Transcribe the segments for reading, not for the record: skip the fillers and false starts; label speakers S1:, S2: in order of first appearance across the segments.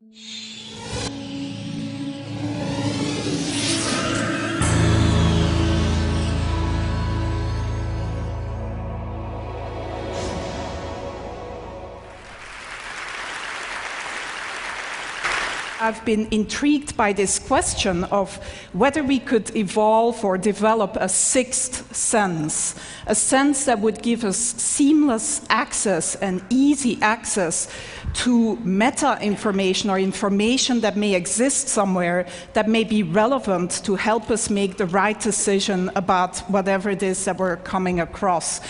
S1: I've been intrigued by this question of whether we could evolve or develop a sixth sense, a sense that would give us seamless access and easy access to meta information or information that may exist somewhere that may be relevant to help us make the right decision about whatever it is that we're coming across.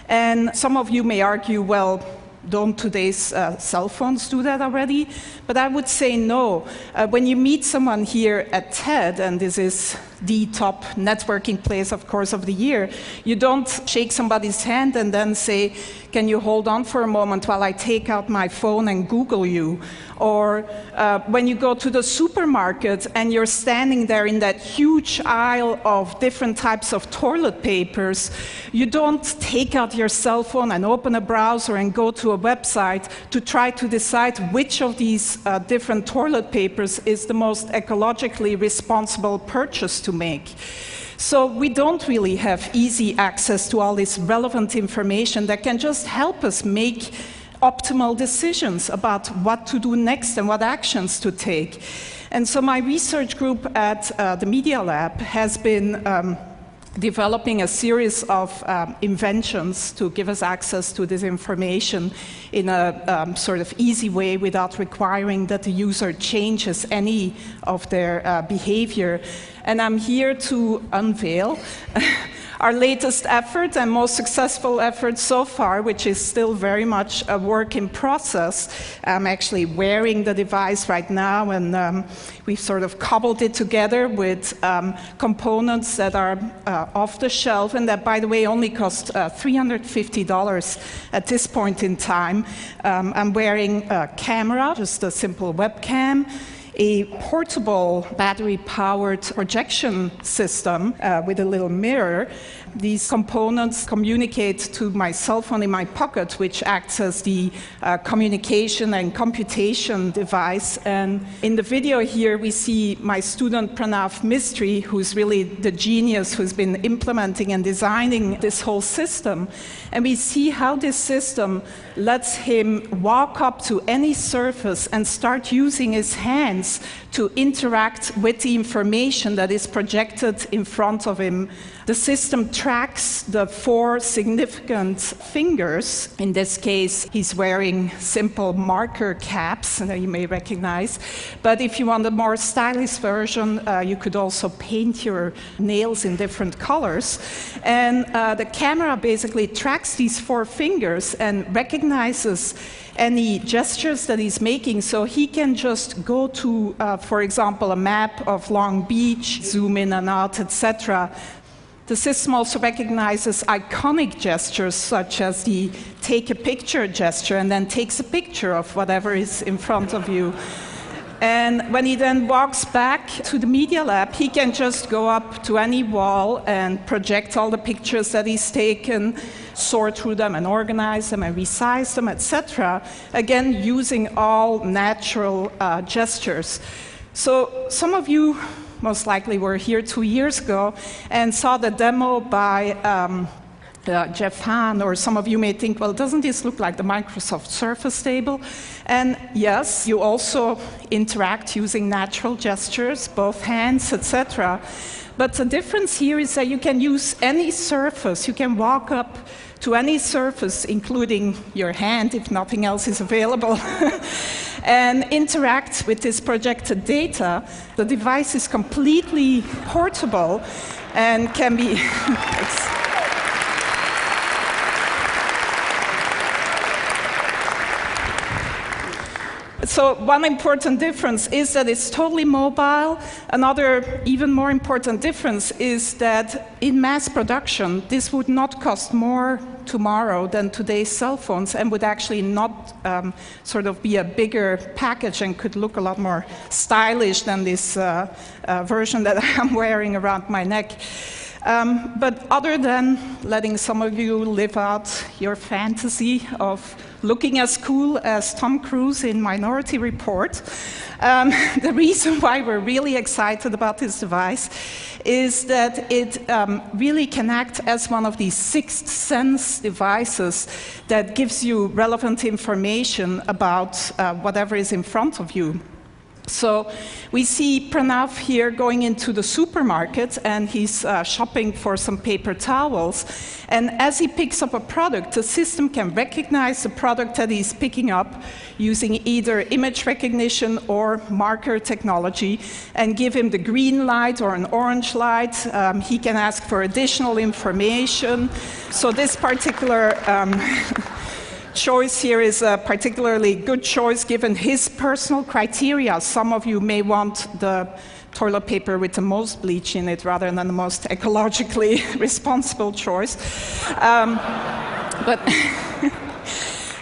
S1: And some of you may argue, well, don't today's cell phones do that already? But I would say no. When you meet someone here at TED, and this is the top networking place, of course, of the year, you don't shake somebody's hand and then say, can you hold on for a moment while I take out my phone and Google you? Or when you go to the supermarket and you're standing there in that huge aisle of different types of toilet papers, you don't take out your cell phone and open a browser and go to a website to try to decide which of these different toilet papers is the most ecologically responsible purchase to make. So we don't really have easy access to all this relevant information that can just help us make optimal decisions about what to do next and what actions to take. And so my research group at the Media Lab has been developing a series of inventions to give us access to this information in a sort of easy way without requiring that the user changes any of their behavior. And I'm here to unveil our latest effort and most successful effort so far, which is still very much a work in process. I'm actually wearing the device right now, and we've sort of cobbled it together with components that are off the shelf, and that, by the way, only cost $350 at this point in time. I'm wearing a camera, just a simple webcam, a portable battery-powered projection system with a little mirror. These components communicate to my cell phone in my pocket, which acts as the communication and computation device. And in the video here, we see my student Pranav Mistry, who's really the genius who's been implementing and designing this whole system. And we see how this system lets him walk up to any surface and start using his hands to interact with the information that is projected in front of him. The system tracks the 4 significant fingers. In this case, he's wearing simple marker caps that you may recognize. But if you want a more stylish version, you could also paint your nails in different colors. And the camera basically tracks these 4 fingers and recognizes any gestures that he's making, so he can just go to, for example, a map of Long Beach, zoom in and out, etc. The system also recognizes iconic gestures, such as the take a picture gesture, and then takes a picture of whatever is in front of you. And when he then walks back to the Media Lab, he can just go up to any wall and project all the pictures that he's taken, sort through them and organize them and resize them, etc. Again, using all natural gestures. So some of you most likely were here 2 years ago and saw the demo by Jeff Hahn, or some of you may think, well, doesn't this look like the Microsoft Surface table? And yes, you also interact using natural gestures, both hands, etc. But the difference here is that you can use any surface. You can walk up to any surface, including your hand, if nothing else is available, and interact with this projected data. The device is completely portable and can be... So one important difference is that it's totally mobile. Another even more important difference is that in mass production, this would not cost more tomorrow than today's cell phones, and would actually not sort of be a bigger package and could look a lot more stylish than this version that I'm wearing around my neck. But other than letting some of you live out your fantasy of looking as cool as Tom Cruise in Minority Report. The reason why we're really excited about this device is that it really can act as one of these sixth sense devices that gives you relevant information about whatever is in front of you. So we see Pranav here going into the supermarket, and he's shopping for some paper towels. And as he picks up a product, the system can recognize the product that he's picking up using either image recognition or marker technology and give him the green light or an orange light. He can ask for additional information. So this particular choice here is a particularly good choice given his personal criteria. Some of you may want the toilet paper with the most bleach in it rather than the most ecologically responsible choice. But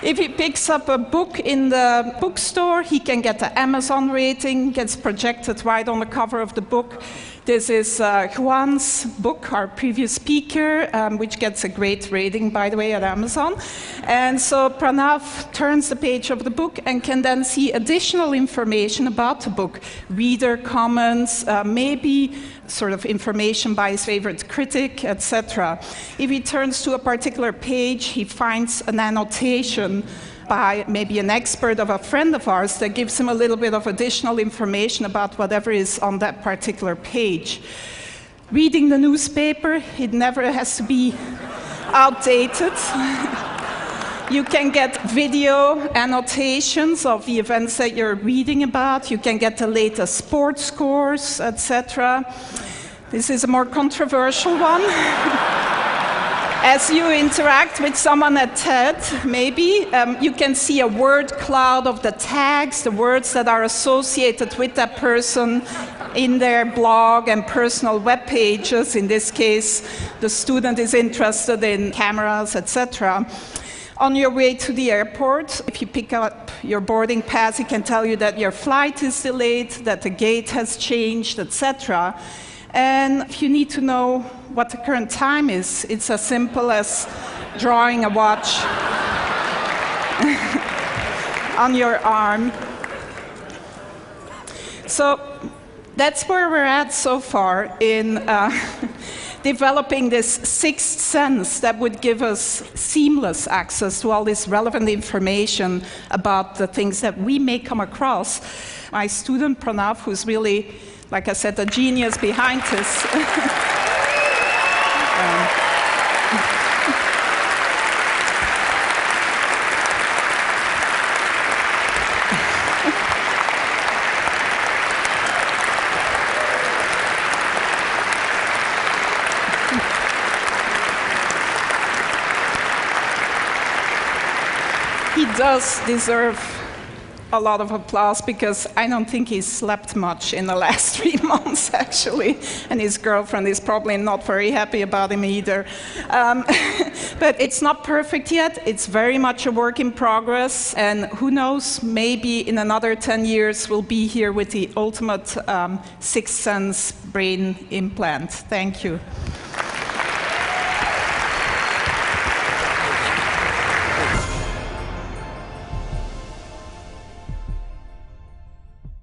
S1: if he picks up a book in the bookstore, he can get the Amazon rating, gets projected right on the cover of the book. This is Juan's book, our previous speaker, which gets a great rating, by the way, at Amazon. And so Pranav turns the page of the book and can then see additional information about the book, reader comments, maybe sort of information by his favorite critic, etc. If he turns to a particular page, he finds an annotation by maybe an expert of a friend of ours that gives him a little bit of additional information about whatever is on that particular page. Reading the newspaper, it never has to be outdated. You can get video annotations of the events that you're reading about. You can get the latest sports scores, etc. This is a more controversial one. As you interact with someone at TED, maybe, you can see a word cloud of the tags, the words that are associated with that person in their blog and personal web pages. In this case, the student is interested in cameras, etc. On your way to the airport, if you pick up your boarding pass, it can tell you that your flight is delayed, that the gate has changed, etc. And if you need to know what the current time is, it's as simple as drawing a watch on your arm. So that's where we're at so far in developing this sixth sense that would give us seamless access to all this relevant information about the things that we may come across. My student Pranav, who's really, like I said, the genius behind this. He does deserve a lot of applause because I don't think he's slept much in the last 3 months, actually. And his girlfriend is probably not very happy about him either. But it's not perfect yet. It's very much a work in progress. And who knows, maybe in another 10 years, we'll be here with the ultimate sixth sense brain implant. Thank you.